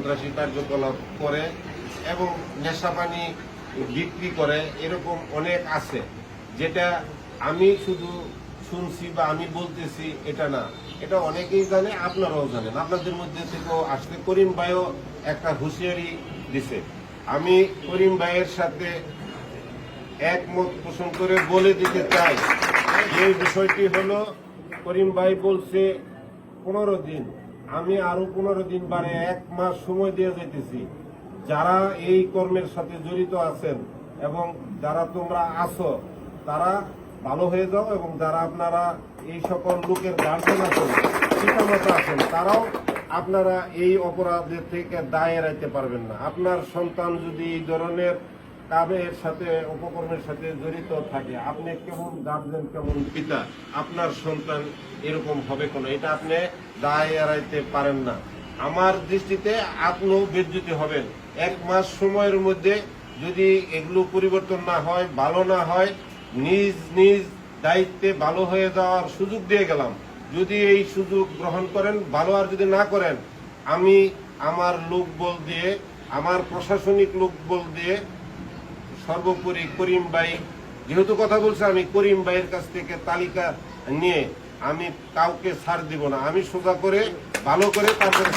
সন্ত্রাসী কার্যকলাপ করে এবং নেশাপানি বিক্রি করে, এরকম অনেক আছে। যেটা আমি শুধু শুনছি বা আমি বলতেছি এটা না, এটা অনেকেই জানে, আপনারাও জানেন। আপনাদের মধ্যে থেকেও আসলে করিম ভাইও একটা হুঁশিয়ারি দিছে। আমি করিম ভাইয়ের সাথে একমত পোষণ করে বলে দিতে চাই, এই বিষয়টি হলো করিম ভাই বলছে 15 দিন, আমি আরো 15 দিন বাড়ে 1 মাস সময় দিয়ে যাইতেছি। যারা এই কর্মের সাথে জড়িত আছেন এবং যারা তোমরা আছো তারা ভালো হয়ে যাও, এবং যারা আপনারা এই সকল লোকের গার্জেন আছেন, পিতামাতা আছেন, তারাও আপনারা এই অপরাধের থেকে দায় এড়াইতে পারবেন না। আপনার সন্তান যদি এই ধরনের কাজের সাথে উপকর্মের সাথে জড়িত থাকে, আপনি কেমন গার্জেন কেমন পিতা, আপনার সন্তান এরকম হবে কোনো, এটা আপনি দায় এড়াইতে পারেন না। আমার দৃষ্টিতে আপনিও বিদ্যুৎ হবেন। 1 মাস সময়ের মধ্যে যদি এগুলো পরিবর্তন না হয়, ভালো না হয়, নিজ নিজ দায়িত্বে ভালো হয়ে যাওয়ার সুযোগ দিয়ে গেলাম। যদি এই সুযোগ গ্রহণ করেন ভালো, আর যদি না করেন আমি আমার লোকবল দিয়ে, আমার প্রশাসনিক লোকবল দিয়ে, সর্বোপরি করিম ভাই যেহেতু কথা বলছে, আমি করিম ভাইয়ের কাছ থেকে তালিকা নিয়ে আমি কাউকে ছাড় দিব না। আমি সোজা করে ভালো করে তারপরে